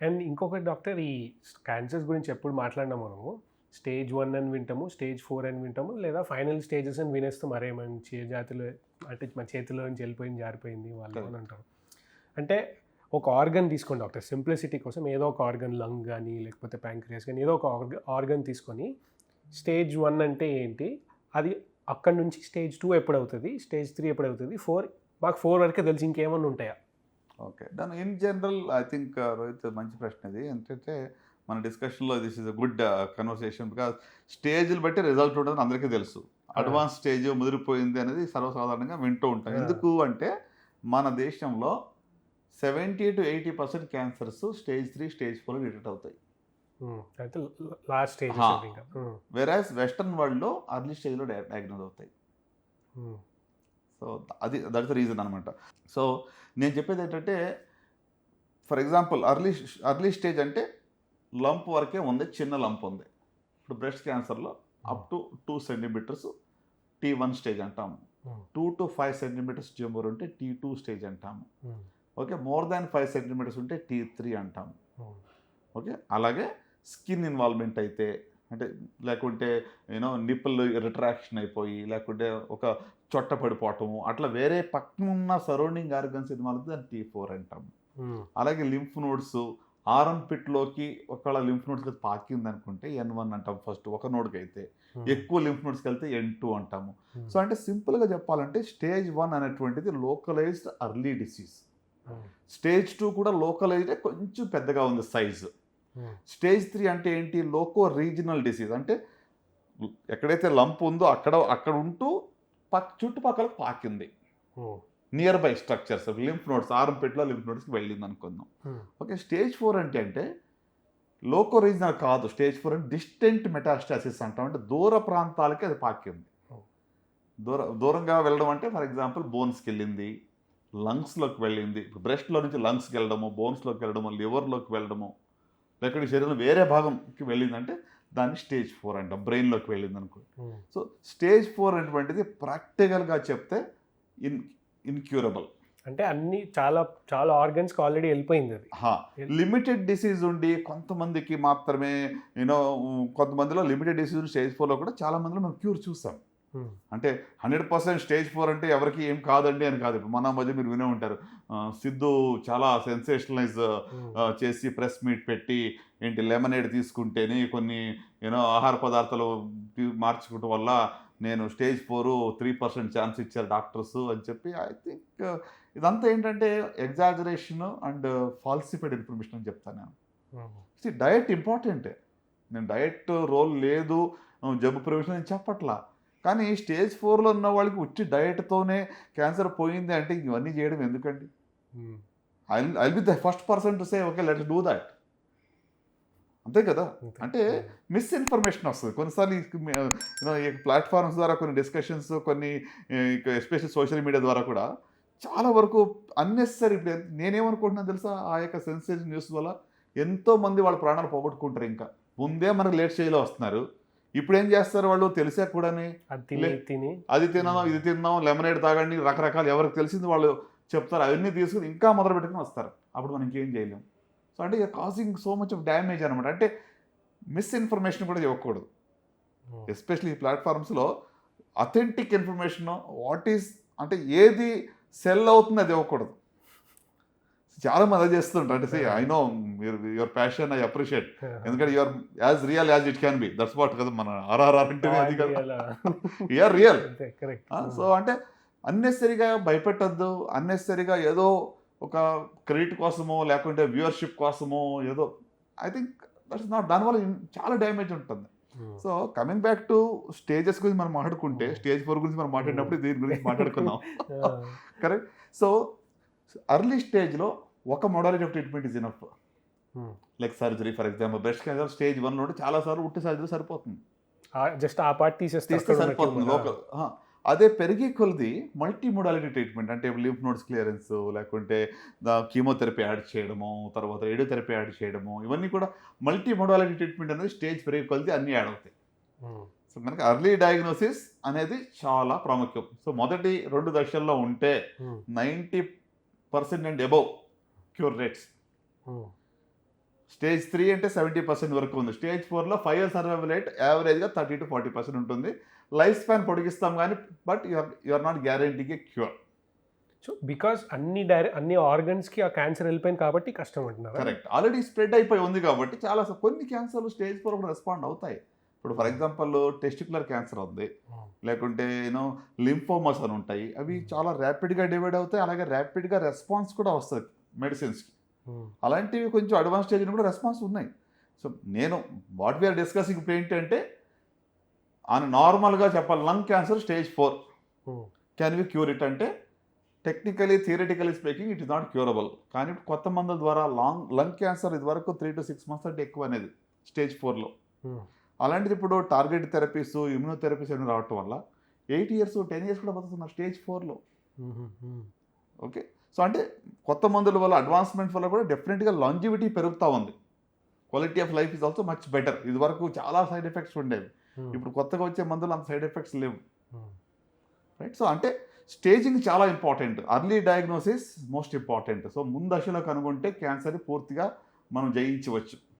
And ఇంకొకటి doctor, ఈ cancers గురించి ఎప్పుడు మాట్లాడినా మనము స్టేజ్ 1 అని వింటాము, స్టేజ్ 4 అని వింటాము, లేదా ఫైనల్ స్టేజెస్ అని వినేస్తాం. అరే మన జాతిలో అంటే మన చేతిలో నుంచి వెళ్ళిపోయింది, జారిపోయింది వాళ్ళు అని అంటారు. అంటే ఒక ఆర్గన్ తీసుకోండి డాక్టర్, సింప్లిసిటీ కోసం ఏదో ఒక ఆర్గన్, లంగ్ కానీ లేకపోతే ప్యాంక్రియాస్ కానీ ఏదో ఒక ఆర్గన్ తీసుకొని స్టేజ్ 1 అంటే ఏంటి, అది అక్కడ నుంచి స్టేజ్ 2 ఎప్పుడవుతుంది, స్టేజ్ 3 ఎప్పుడవుతుంది, 4 మాకు 4 వరకే తెలిసి ఇంకేమన్నా ఉంటాయా? ఓకే. దాని in general I think Rohit మంచి ప్రశ్న ఇది. ఏంటంటే మన డిస్కషన్‌లో this is a good conversation because స్టేజ్‌లు బట్టి రిజల్ట్ ఉంటుందని అందరికీ తెలుసు. అడ్వాన్స్ స్టేజ్ ముదిరిపోయింది అనేది సర్వసాధారణంగా వింటూ ఉంటాం. ఎందుకు అంటే మన దేశంలో 70-80% క్యాన్సర్స్ స్టేజ్ 3, స్టేజ్ 4 డిటెక్ట్ అవుతాయి. అయితే లాస్ట్ స్టేజ్. వెరాస్ వెస్టర్న్ వరల్డ్‌లో అర్లీ స్టేజ్‌లో డయాగ్నోస్ అవుతాయి. So that is the reason అనమాట. సో నేను చెప్పేది ఏంటంటే ఫర్ ఎగ్జాంపుల్ అర్లీ స్టేజ్ అంటే లంప్ వరకే ఉంది, చిన్న లంప్ ఉంది. ఇప్పుడు బ్రెస్ట్ క్యాన్సర్లో up to 2 centimetres T1 stage అంటాము. 2 to 5 సెంటీమీటర్స్ ట్యూమర్ ఉంటే T2 స్టేజ్ అంటాము. ఓకే, మోర్ దాన్ 5 సెంటీమీటర్స్ ఉంటే T3 అంటాము. ఓకే, అలాగే స్కిన్ ఇన్వాల్వ్మెంట్ అయితే అంటే లేకుంటే నిప్పులు రిట్రాక్షన్ అయిపోయి లేకుంటే ఒక చొట్ట పడిపోవటము అట్లా వేరే పక్కన ఉన్న సరౌండింగ్ ఆర్గన్స్ ఇన్వాల్వ్ దాన్ని T4 అంటాము. అలాగే లింఫ్ నోడ్స్ ఆరం పిట్లోకి ఒకవేళ లింఫ్ నోడ్స్కి పాకింది అనుకుంటే N1 అంటాం ఫస్ట్ ఒక నోడ్కి అయితే. ఎక్కువ లింఫ్ నోడ్స్కి వెళ్తే N2 అంటాము. సో అంటే సింపుల్గా చెప్పాలంటే స్టేజ్ 1 అనేటువంటిది లోకలైజ్డ్ అర్లీ డిసీజ్. స్టేజ్ 2 కూడా లోకలైజ్డ్ కొంచెం పెద్దగా ఉంది సైజు. స్టేజ్ 3 అంటే ఏంటి, లోకో రీజనల్ డిసీజ్. అంటే ఎక్కడైతే లంప్ ఉందో అక్కడ ఉంటూ చుట్టుపక్కల పాకింది. Nearby structures lymph nodes ఆరంపెట్లో లింఫ్ నోడ్స్కి వెళ్ళింది అనుకుందాం. ఓకే, స్టేజ్ 4 అంటే లోకో రీజనల్ కాదు. స్టేజ్ 4 అంటే డిస్టెంట్ మెటాస్టాసిస్ అంటాం. అంటే దూర ప్రాంతాలకి అది పాకింది. దూరంగా వెళ్ళడం అంటే ఫర్ ఎగ్జాంపుల్ బోన్స్కి వెళ్ళింది, లంగ్స్లోకి వెళ్ళింది. బ్రెస్ట్లో నుంచి లంగ్స్కి వెళ్ళడము, బోన్స్లోకి వెళ్ళడము, లివర్లోకి వెళ్ళడము, లేకపోతే శరీరం వేరే భాగంకి వెళ్ళిందంటే దాన్ని స్టేజ్ 4 అంటాం. బ్రెయిన్లోకి వెళ్ళింది అనుకో. సో స్టేజ్ 4 అనేటువంటిది ప్రాక్టికల్గా చెప్తే ఇన్క్యూరబుల్. అంటే అన్ని చాలా చాలా ఆర్గన్స్కి ఆల్రెడీ వెళ్ళిపోయింది అది. లిమిటెడ్ డిసీజ్ ఉండి కొంతమందికి మాత్రమే కొంతమందిలో లిమిటెడ్ డిసీజ్ స్టేజ్ 4లో కూడా చాలా మందిలో మనం క్యూర్ చూస్తాం. అంటే 100% స్టేజ్ 4 అంటే ఎవరికి ఏం కాదండి అని కాదు. ఇప్పుడు మన మధ్య మీరు వినే ఉంటారు, సిద్ధు చాలా సెన్సేషనలైజ్ చేసి ప్రెస్ మీట్ పెట్టి ఏంటి లెమనేడ్ తీసుకుంటేనే కొన్ని ఆహార పదార్థాలు మార్చుకోవటం వల్ల నేను స్టేజ్ 4 3% ఛాన్స్ ఇచ్చారు డాక్టర్స్ అని చెప్పి. ఐ థింక్ ఇదంతా ఏంటంటే ఎగ్జాజరేషన్ అండ్ ఫాల్సిఫైడ్ ఇన్ఫర్మేషన్ అని చెప్తాను నేను. డయట్ ఇంపార్టెంటే. నేను డయట్ రోల్ లేదు జబ్బు ప్రివెన్షన్ నేను చెప్పట్లా. కానీ స్టేజ్ 4లో ఉన్న వాళ్ళకి వచ్చి డయట్తోనే క్యాన్సర్ పోయింది అంటే ఇవన్నీ చేయడం ఎందుకండి? I be the first person to say okay let's do that. అంతే కదా. అంటే మిస్ఇన్ఫర్మేషన్ వస్తుంది కొన్నిసార్లు. ఈ ప్లాట్ఫామ్స్ ద్వారా కొన్ని డిస్కషన్స్, కొన్ని ఎస్పెషల్లీ సోషల్ మీడియా ద్వారా కూడా చాలా వరకు అన్నెసరీ. ఇప్పుడు నేనేమనుకుంటున్నాను తెలుసా, ఆ యొక్క సెన్సేషన్ న్యూస్ వల్ల ఎంతోమంది వాళ్ళ ప్రాణాలు పోగొట్టుకుంటారు. ఇంకా ముందే మనకు లేట్ స్టేజ్లో వస్తున్నారు. ఇప్పుడు ఏం చేస్తారు వాళ్ళు తెలిసా కూడా అది తిన్నాం ఇది తిన్నాం లెమనేడ్ తాగండి రకరకాలు ఎవరికి తెలిసింది వాళ్ళు చెప్తారు. అవన్నీ తీసుకుని ఇంకా మొదలు పెట్టుకుని వస్తారు. అప్పుడు మనం ఇంకేం చేయలేం. సో అంటే causing so much of damage అనమాట. అంటే మిస్ఇన్ఫర్మేషన్ కూడా ఇవ్వకూడదు. ఎస్పెషల్లీ ఈ ప్లాట్ఫామ్స్లో అథెంటిక్ ఇన్ఫర్మేషన్ వాట్ ఈస్ అంటే ఏది సెల్ అవుతుంది అది ఇవ్వకూడదు. చాలా మంది అదే చేస్తుంటారు. అంటే I know your passion I appreciate, ఎందుకంటే your as real as it can be. That's what కదా మన ఆర్ఆర్ఆర్ అంటే అది కదా, యూఆర్ రియల్. సో అంటే అన్నెసరీగా భయపెట్టద్దు, అన్నెసరీగా ఏదో ఒక క్రెడిట్ కోసమో లేకుంటే వ్యూవర్షిప్ కోసమో ఏదో. I think that's not. దానివల్ల చాలా డ్యామేజ్ ఉంటుంది. So coming back to stages గురించి మనం మాట్లాడుకుంటే స్టేజ్ 4 గురించి మనం మాట్లాడినప్పుడు దీని గురించి మాట్లాడుకున్నాం. కరెక్ట్. సో అర్లీ స్టేజ్లో ఒక modality of treatment is enough. Like surgery for example breast cancer stage 1లో ఉంటే చాలాసార్లు ఉట్టి సర్జరీ సరిపోతుంది, జస్ట్ ఆ పార్ట్ తీసేస్తే సరిపోతుంది లోకల్. అదే పెరిగి కొలది మల్టీ మోడాలిటీ ట్రీట్మెంట్ అంటే లింఫ్ నోడ్స్ క్లియరెన్స్ లేకుంటే కీమోథెరపీ యాడ్ చేయడము, తర్వాత రేడియోథెరపీ యాడ్ చేయడము, ఇవన్నీ కూడా మల్టీ మోడాలిటీ ట్రీట్మెంట్ అనేది స్టేజ్ పెరిగి కొలది అన్నీ యాడ్ అవుతాయి. సో మనకి అర్లీ డయాగ్నోసిస్ అనేది చాలా ప్రాముఖ్యం. సో మొదటి 2 దశల్లో ఉంటే 90% and above cure rates. Stage 3 అంటే 70% వరకు ఉంది. స్టేజ్ 4లో 5 ఇయర్ సర్వైవల్ రేట్ యావరేజ్‌గా 30 to 40% ఉంటుంది. లైఫ్ స్పాన్ పొడిగిస్తాం గానీ, but you are not guaranteeing a cure. So because అన్ని ఆర్గన్స్కి ఆ క్యాన్సర్ వెళ్ళిపోయింది కాబట్టి కష్టం అంటున్నారు. కరెక్ట్. ఆల్రెడీ స్ప్రెడ్ అయిపోయి ఉంది కాబట్టి కొన్ని క్యాన్సర్లు స్టేజ్ 4 కూడా రెస్పాండ్ అవుతాయి. ఇప్పుడు ఫర్ ఎగ్జాంపుల్ టెస్టిక్యులర్ క్యాన్సర్ ఉంది, లేకుంటే లింఫోమస్ అని ఉంటాయి. అవి చాలా ర్యాపిడ్గా డివైడ్ అవుతాయి, అలాగే ర్యాపిడ్గా రెస్పాన్స్ కూడా వస్తుంది మెడిసిన్స్కి. అలాంటివి కొంచెం అడ్వాన్స్ స్టేజ్ కూడా రెస్పాన్స్ ఉన్నాయి. సో నేను వాట్ వీఆర్ డిస్కసింగ్ ఇప్పుడు ఏంటంటే నార్మల్గా చెప్పాలి, lung cancer stage 4 can we cure it అంటే technically theoretically speaking it is not curable. కానీ కొత్త మందుల ద్వారా లంగ్ క్యాన్సర్ ఇదివరకు 3 to 6 months అంటే ఎక్కువ అనేది స్టేజ్ 4లో. అలాంటిది ఇప్పుడు టార్గెట్ థెరపీస్, ఇమ్యూనోథెరపీస్ అన్ని రావటం వల్ల 8 years 10 years కూడా బతుకుతున్నారు స్టేజ్ 4లో. ఓకే, సో అంటే కొత్త మందుల వల్ల అడ్వాన్స్మెంట్ వల్ల కూడా డెఫినెట్గా లాంజివిటీ పెరుగుతూ ఉంది. Quality of life is also much better. ఇది వరకు చాలా సైడ్ ఎఫెక్ట్స్ ఉండేవి, ఇప్పుడు కొత్తగా వచ్చే మందులు అంత సైడ్ ఎఫెక్ట్స్ లేవు. రైట్. సో అంటే స్టేజింగ్ చాలా important. Early diagnosis most important. So ముందు దశలో కనుగొంటే క్యాన్సర్ పూర్తిగా మనం జయించవచ్చు.